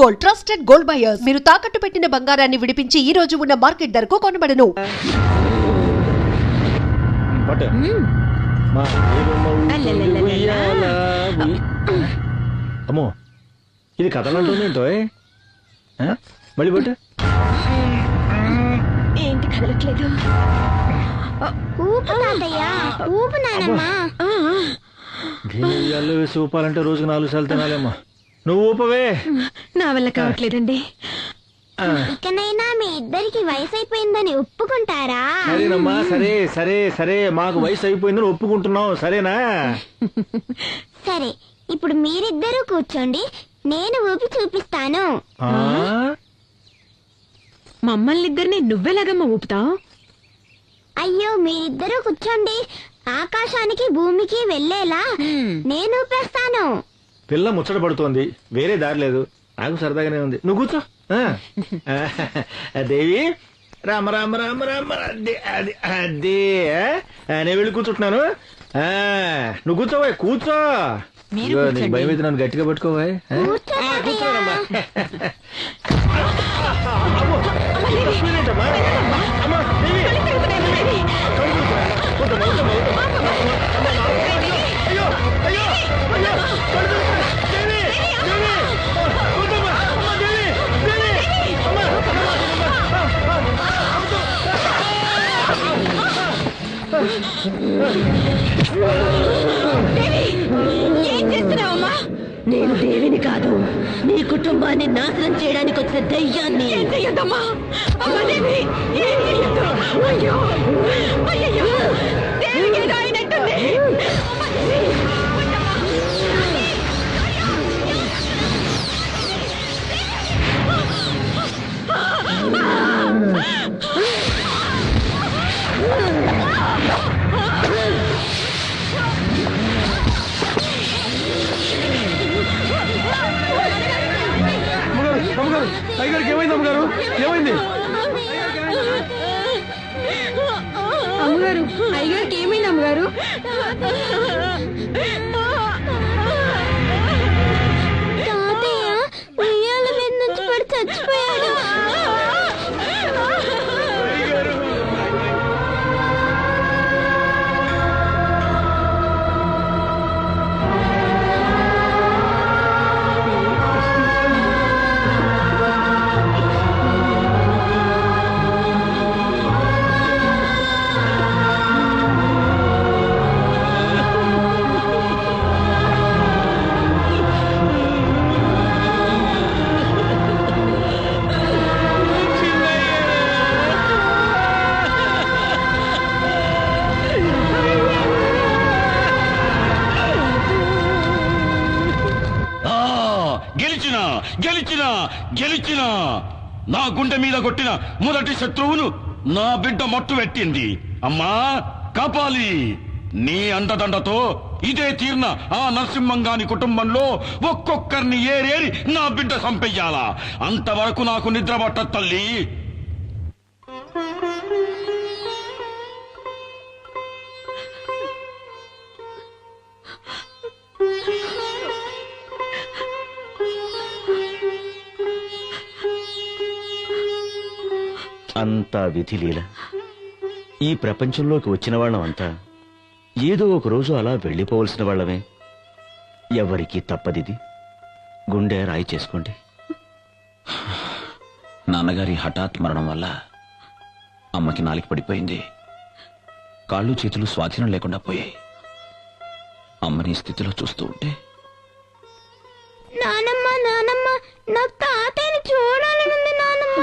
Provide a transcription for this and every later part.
Gold trusted gold buyers. మీరు తాకట్టు పెట్టిన బంగారాన్ని విడిపించి ఈ రోజు ఉన్న మార్కెట్ ధరకు కొనబడను. అమ్మో ఇది కథలంటుందేంటో మళ్ళీ పట్టు. ఏంటి కదలట్లేదు? ఊపు తాతయ్యా, ఊపు నానమ్మా. గిన్నెలు వేసి ఊపాలంటే రోజుకు 4 సార్లు తినాలేమ్మా. నువ్వు ఊపవే. నా వల్ల కావట్లేదండి. ఇకనైనా మీ ఇద్దరికి వయసు అయిపోయిందని ఒప్పుకుంటారా? సరేనమ్మా, సరే సరే సరే, మాకు వయసు అయిపోయిందని ఒప్పుకుంటున్నాం, సరేనా? సరే, ఇప్పుడు మీరిద్దరూ కూర్చోండి, నేను ఊపి చూపిస్తాను. మమ్మల్ని ఇద్దరిని నువ్వెలాగమ్మా ఊపుతావు? అయ్యో, మీరిద్దరూ కూర్చోండి, ఆకాశానికి భూమికి వెళ్ళేలా నేను ఊపేస్తాను. పిల్ల ముచ్చట పడుతోంది, వేరే దారి లేదు. నాకు సరదాగానే ఉంది, నువ్వు కూర్చో. దేవి, రామ రామ రామ రామ, అదే అది అదే. నేను వెళ్ళి కూర్చుంటున్నాను, నువ్వు కూర్చోవా, కూర్చో. నీకు భయం అయితే నన్ను గట్టిగా పట్టుకోవా. కూర్చోనమ్మా. ఏం చేస్తున్నావమ్మా? నేను దేవిని కాదు, నీ కుటుంబాన్ని నాశనం చేయడానికి వచ్చిన దయ్యాన్ని. ఏం చెయ్యొద్దమ్మా. అయ్యో అయ్యో, దేవికి ఏదో అయినట్టుంది. అయ్యగారికి ఏమైంది అమ్మగారు? ఏమైంది అమ్మగారు? అయ్యగారికి ఏమైంది అమ్మగారు? తాతయ్య ఉయ్యాల మీద నుంచి పడి చచ్చిపోయాడు. గెలిచిన నా గుండె మీద కొట్టిన మొదటి శత్రువును నా బిడ్డ మట్టు పెట్టింది. అమ్మా కాపాలి, నీ అండదండతో ఇదే తీర్న ఆ నరసింహంగాని కుటుంబంలో ఒక్కొక్కరిని ఏరేరి నా బిడ్డ చంపెయ్యాలా. అంతవరకు నాకు నిద్ర పట్ట తల్లి. అంతా విధిలీల. ఈ ప్రపంచంలోకి వచ్చిన వాళ్ళం అంతా ఏదో ఒక రోజు అలా వెళ్ళిపోవలసిన వాళ్ళమే. ఎవరికి తప్పదిది. గుండె రాయి చేసుకోండి. నాన్నగారి హఠాత్ మరణం వల్ల అమ్మకి నాలిక పడిపోయింది. కాళ్ళు చేతులు స్వాధీనం లేకుండా పోయాయి. అమ్మని స్థితిలో చూస్తూ ఉంటే, నానమ్మ నానమ్మ, నాకు తాతయ్యని చూడాలనుంది నానమ్మ.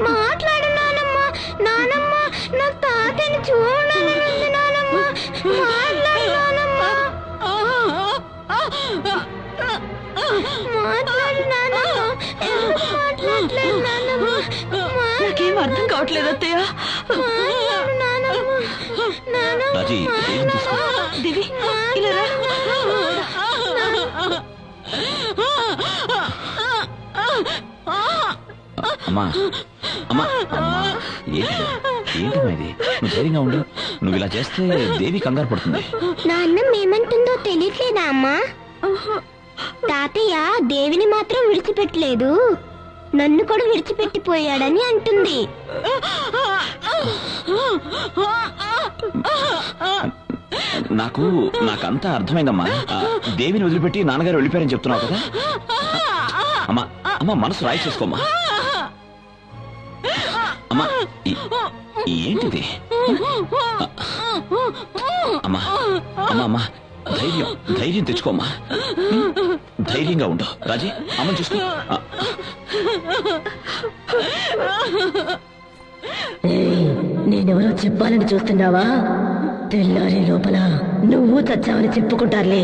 మాట్లాడు నానమ్మ. నానమ్మ, నాకు తాతయ్యని చూడాలనుంది నానమ్మ. మాట్లాడు నానమ్మ. మాట్లాడు నానమ్మ. ఎందుకు మాట్లాడలేదు నానమ్మ? నాకేం అర్థం కావట్లేదు అత్తయ్య. మాట్లాడు నానమ్మ. నానమ్మ, రాజీ, దేవి ఇలా రా. అమ్మా అమ్మా అమ్మా, ఏంటమ్మా ఇది? నువ్వు ధైర్యంగా ఉండు. నువ్వు ఇలా చేస్తే దేవి కంగారు పడుతుంది. నాన్న ఏమంటుందో తెలియట్లేదా అమ్మా? తాతయ్య దేవిని మాత్రం విడిచిపెట్టలేదు, నన్ను కూడా విడిచిపెట్టిపోయాడని అంటుంది. నాకంతా అర్థమైందమ్మా. దేవిని వదిలిపెట్టి నాన్నగారు వెళ్ళిపోయారని చెప్తున్నావు కదా. అమ్మా అమ్మా మనసు రాయి చేసుకోమ్మా. అమ్మా ఏంటిది? అమ్మా అమ్మా అమ్మా ధైర్యం తెచ్చుకోమ్మా. ధైర్యంగా ఉండు రాజీ. అమ్మని చూసుకో. నేనెవరో చెప్పాలని చూస్తున్నావా? తెల్లారి లోపల నువ్వు చచ్చావని చెప్పుకుంటారులే.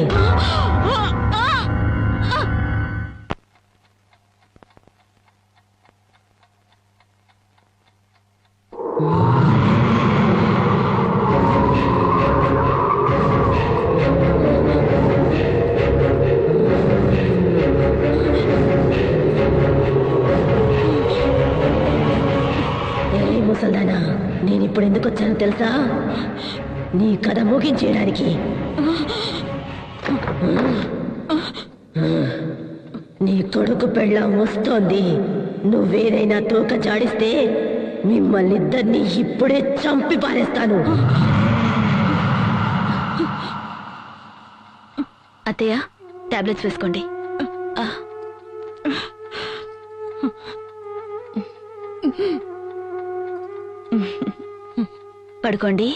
ముసల్దానా, నేనిప్పుడు ఎందుకు వచ్చానో తెలుసా? నీ కథ ముగించేయడానికి. నీ కొడుకు పెళ్ళాం వస్తోంది. నువ్వేదైనా తోక జాడిస్తే మిమ్మల్ని ఇద్దరిని ఇప్పుడే చంపి పారేస్తాను. అత్తయ్య, టాబ్లెట్స్ వేసుకోండి. పడుకోండి.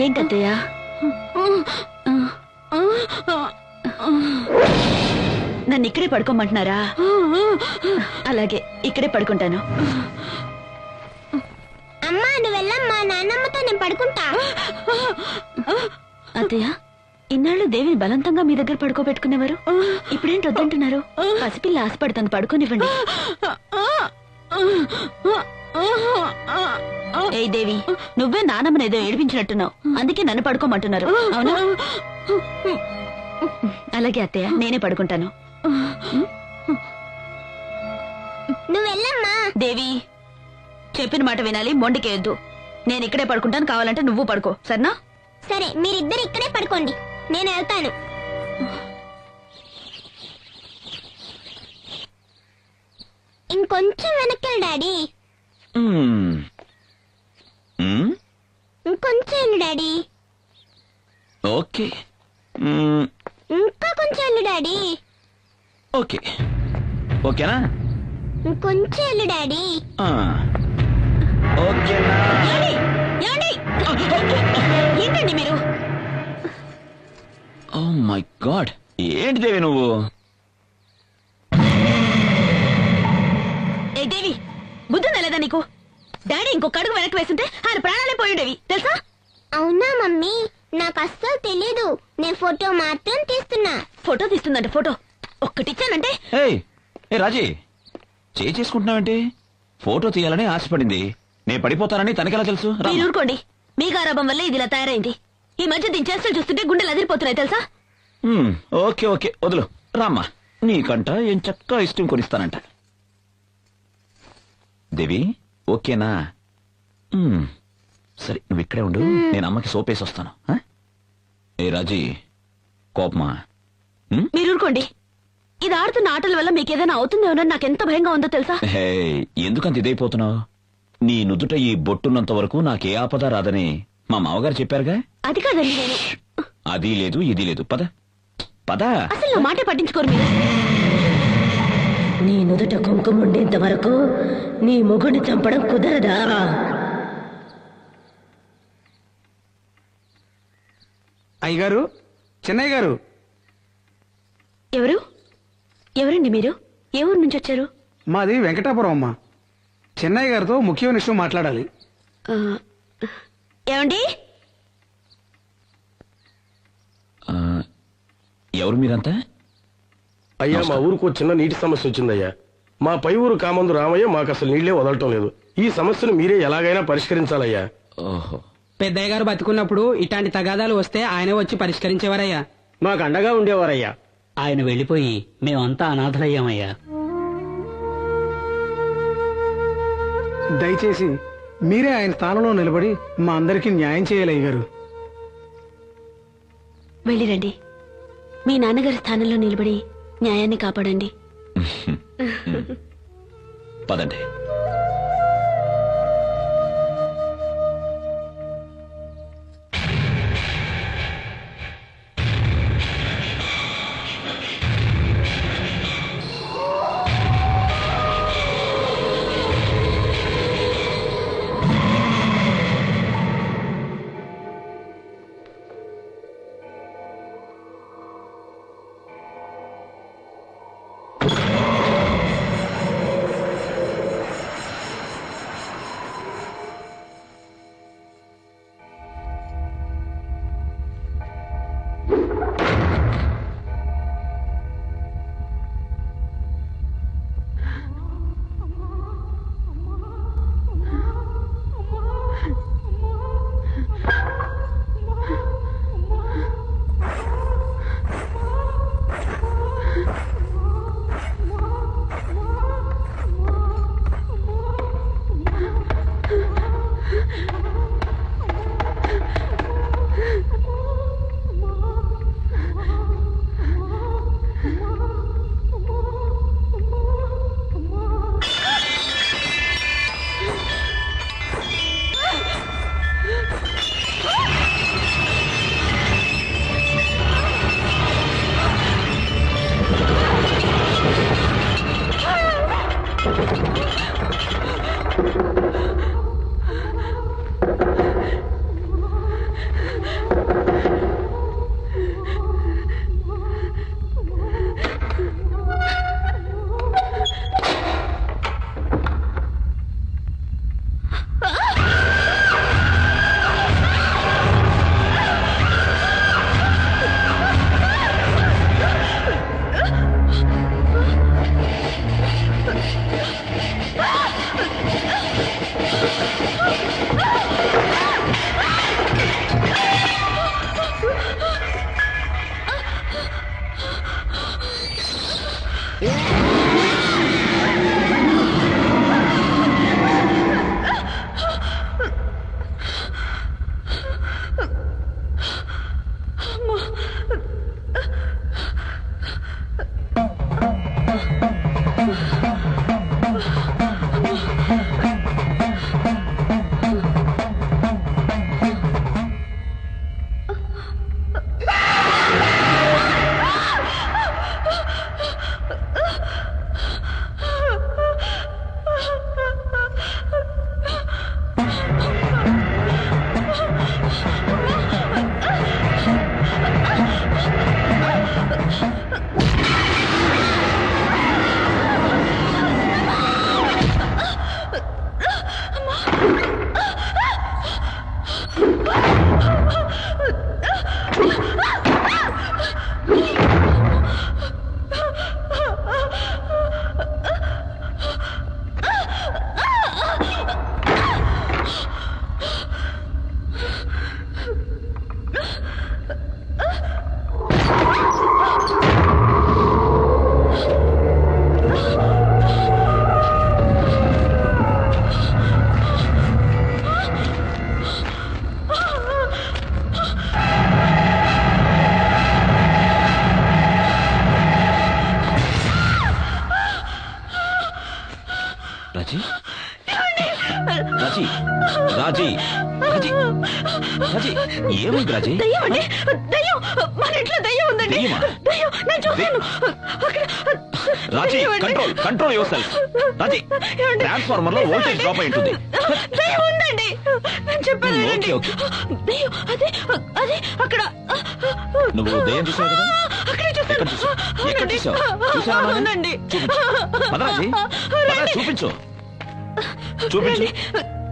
ఏంటత్తయ్య? నన్ను ఇక్కడే పడుకోమంటున్నారా? అలాగే ఇక్కడే పడుకుంటాను. అమ్మా నువ్వు వెళ్ళమ్మా, నాన్నమ్మతో నేను పడుకుంటా. అత్తయ్య, ఇన్నాళ్ళు దేవిని బలవంతంగా మీ దగ్గర పడుకోబెట్టుకునేవారు, ఇప్పుడేంటి వద్దంటున్నారు? పసిపిల్ల ఆశపడుతుంది, పడుకోనివ్వండి. ఏ దేవి, నువ్వే నానమ్మని ఏదో ఏడిపించినట్టున్నావు, అందుకే నన్ను పడుకోమంటున్నారు, అవునా? అలాగే అత్తయ్య, నేనే పడుకుంటాను. నువ్వు వెళ్ళమ్మా. దేవి, చెప్పిన మాట వినాలి, మొండికేయొద్దు. నేను ఇక్కడే పడుకుంటాను, కావాలంటే నువ్వు పడుకో, సరేనా? సరే, మీరిద్దరు ఇక్కడే పడుకోండి, నేను వెళ్తాను. ఇంకొంచెం వెనక్కి డాడీ. ఇంకొంచెం డాడీ. ఓకే, ఇంకా కొంచెం డాడీ. ఓకే ఓకేనా? ఇంకొంచెం డాడీ. ఓకేనా? ఏంటండి మీరు? ఓ మై గాడ్, ఏంటి దేవి నువ్వు? ఏ దేవి, బుద్ధి నెలదా నీకు? డాడీ ఇంకొక అడుగు వెనక్కి వేస్తుంటే ఆయన ప్రాణాలే పోయిండేవి, తెలుసా? అవునా మమ్మీ, నాకు అస్సలు తెలీదు. నేను ఫోటో మాత్రం తీస్తున్నా. ఫోటో తీస్తుందంట, ఫోటో ఒక్కటిచ్చానంటే. ఏ రాజీ, చేసుకుంటున్నావంటే? ఫోటో తీయాలని ఆశపడింది, నేను పడిపోతానని తనకెలా తెలుసు? మీరు ఊరుకోండి, మీ గారాబం వల్ల ఇది ఇలా తయారైంది. ఈ మధ్య దీని చేష్టలు చూస్తుంటే గుండెలు అదిరిపోతున్నాయి, తెలుసా? ఓకే ఓకే, వదులు రామ్మా, నీకంట ఏం చక్కగా ఇష్టం కొనిస్తానంట. దేవి ఓకేనా? సరే, నువ్వు ఇక్కడే ఉండు, నేను అమ్మకి సోపేసి వస్తాను. ఏ రాజీ, కోపమా? మీరు ఊరుకోండి, ఇది ఆడుతున్న ఆటల వల్ల మీకేదైనా అవుతుందేమోనని నాకెంత భయంగా ఉందో తెలుసా? ఎందుకంత ఇదైపోతున్నావు? నీ నుదుట ఈ బొట్టున్నంత వరకు నాకే ఆపద రాదని మా మామగారు చెప్పారుగా. అది కాదండి, నేను అది లేదు ఇది లేదు, పద పద. అసలు నా మాటే పట్టించుకోరు మీరు. నీ నుదుట కుంకుమ ఉండేంత వరకు నీ మొగుడిని చంపడం కుదరదా? అయ్యగారు, చెన్నయ్య గారు. ఎవరండి మీరు? ఏ ఊరు నుంచి వచ్చారు? మాది వెంకటాపురం అమ్మా. చెన్నయ్య గారితో ముఖ్యమైన విషయం మాట్లాడాలి. ఏమండి? ఎవరు మీరంతా? అయ్యా, మా ఊరుకు చిన్న నీటి సమస్య వచ్చిందయ్యా. మా పై ఊరు కామందు రామయ్య మాకు అసలు నీళ్లే వదలటం లేదు. ఈ సమస్యను మీరే ఎలాగైనా పరిష్కరించాలయ్యా. ఓహో, పెద్దయ్య గారు బతుకున్నప్పుడు ఇట్లాంటి తగాదాలు వస్తే ఆయనే వచ్చి పరిష్కరించేవారయ్యా. మాకు అండగా ఉండేవారయ్యా. ఆయన వెళ్లిపోయి మేమంతా అనాథలయ్యామయ్యా. దయచేసి మీరే ఆయన స్థానంలో నిలబడి మా అందరికీ న్యాయం చేయాలి అయ్యగారు. వెళ్ళిరండి. మీ నాన్నగారి స్థానంలో నిలబడి న్యాయాన్ని కాపాడండి. పదండి. రాజీ రాజీ రాజీ రాజీ రాజీ ఏమైంది రాజీ? దయ్యమండి, దయ్యం, మన ఇంట్లో దయ్యం ఉందండి. దయ్యమా? దయ్యం, నేను చూశాను. అక్కడ రాజీ దయ్యం అండి. Control control yourself. Raji ఏమండి? ట్రాన్స్ఫార్మర్ లో వోల్టేజ్ డ్రాప్ అయి ఉంటుంది. దయ్యం ఉందండి, నేను చెప్పాను వినండి. ఓకే. దయ్యం అదే అదే అక్కడ. నువ్వు దయ్యం చూసావు కదా? అక్కడే చూశాను. ఎక్కడ చూసావు? ఎక్కడ అవునండి. చూసావు? చూసావా? అవునండి. చూపించు. పద రాజీ, పద, చూపించు చూపించు.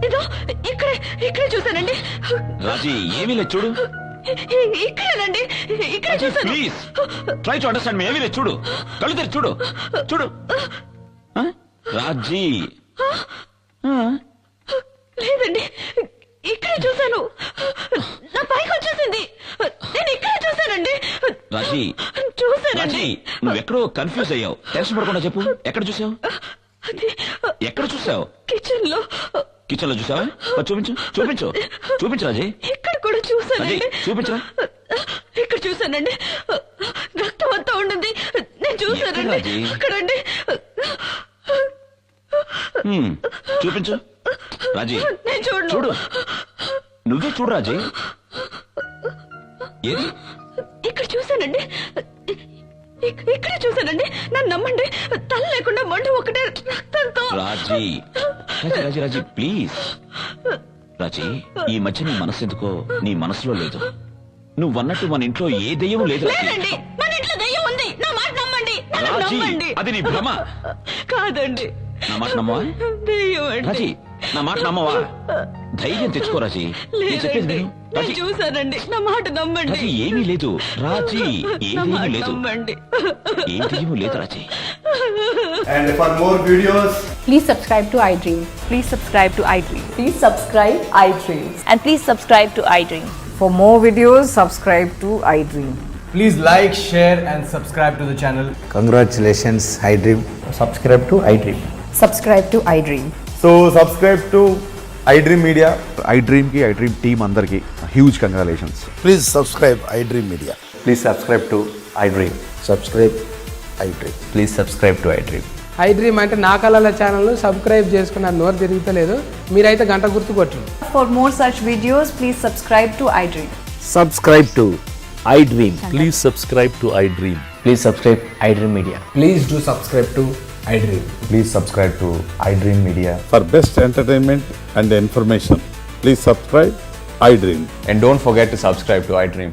ఇదో ఇక్కడే చూశానండి. రాజీ ఏమీ లేదు చూడు. ఇక్కడేనండి, ఇక్కడ చూశాను. ప్లీజ్ ట్రై టు అండర్స్టాండ్ మీ. ఏమీ లేదు చూడు, కళ్ళు తెరిచి చూడు చూడు. ఆ? రాజీ లేదండి, ఇక్కడే చూశాను. నా పైకి వచ్చేసింది. నేను ఇక్కడే చూశానండి. రాజీ చూశానండి. రాజీ నువ్వెక్కడో కన్ఫ్యూజ్ అయ్యావు. టెన్షన్ పడకుండా చెప్పు, ఎక్కడ చూసావు? అది ఎక్కడ చూసావు? కిచెన్ లో. కిచెన్ లో చూసావా? చూపించు చూపించు చూపించు రాజీ. ఇక్కడ కూడా చూశానండి. రాజీ చూపించరా. ఇక్కడ చూశాను. చూశానండి, రక్తం అంతా ఉండింది. నేను చూశానండి. ఎక్కడ రాజీ? అక్కడండి. చూపించు రాజీ. నేను చూడను. చూడు, నువ్వే చూడు రాజీ. ఏది? ఇక్కడ చూశానండి, ఇక్కడ చూశానండి. నన్ను నమ్మండి, తల లేకుండా మండు ఒకటే రక్తంతో. రాజీ రాజీ రాజీ రాజీ ప్లీజ్. రాజీ, ఈ మధ్య నీ మనసు ఎందుకో నీ మనసులో లేదు. నువ్వన్నట్టు మన ఇంట్లో ఏ దెయ్యం లేదు రాజీ. లేదండి, మన ఇంట్లో దయ్యం ఉంది. నా మాట నమ్మండి, నన్ను రాజీ, నమ్మండి. అది నీ భ్రమ. కాదండి, నా మాట నమ్మవా? దయ్యం అండి. రాజీ, నా మాట నమ్మవా? ధైర్యం తెచ్చుకో రాజీ. నేను చెప్పేది లేదండి, విను. నేను రాజీ, చూశానండి. నా మాట నమ్మండి. రాజీ ఏమీ లేదు. రాజీ నా మాట ఏమీ లేదు. నమ్మండి. ఏం దెయ్యమూ లేదు రాజీ. And for more videos, please subscribe to iDream. Please subscribe to iDream. Please subscribe iDream. And please subscribe to iDream. For more videos, subscribe to iDream. please like, share and subscribe to the channel. Congratulations, iDream. Subscribe to iDream. Subscribe to iDream. So subscribe to iDream Media. iDream ki iDream team andarki huge congratulations. Please subscribe iDream Media. Please subscribe to iDream. Subscribe iDream. Please subscribe to iDream. iDream అంటే నా కళల channel subscribe చేసుకున్న నోరు తిరుగుతలేదు. మీరైతే గంట గుర్తు కొట్టండి. For more such videos, please subscribe to iDream. Subscribe to iDream. Please subscribe to iDream. Please subscribe iDream Media. Please do subscribe to iDream. Please subscribe to iDream Media. For best entertainment and information, please subscribe iDream. And don't forget to subscribe to iDream.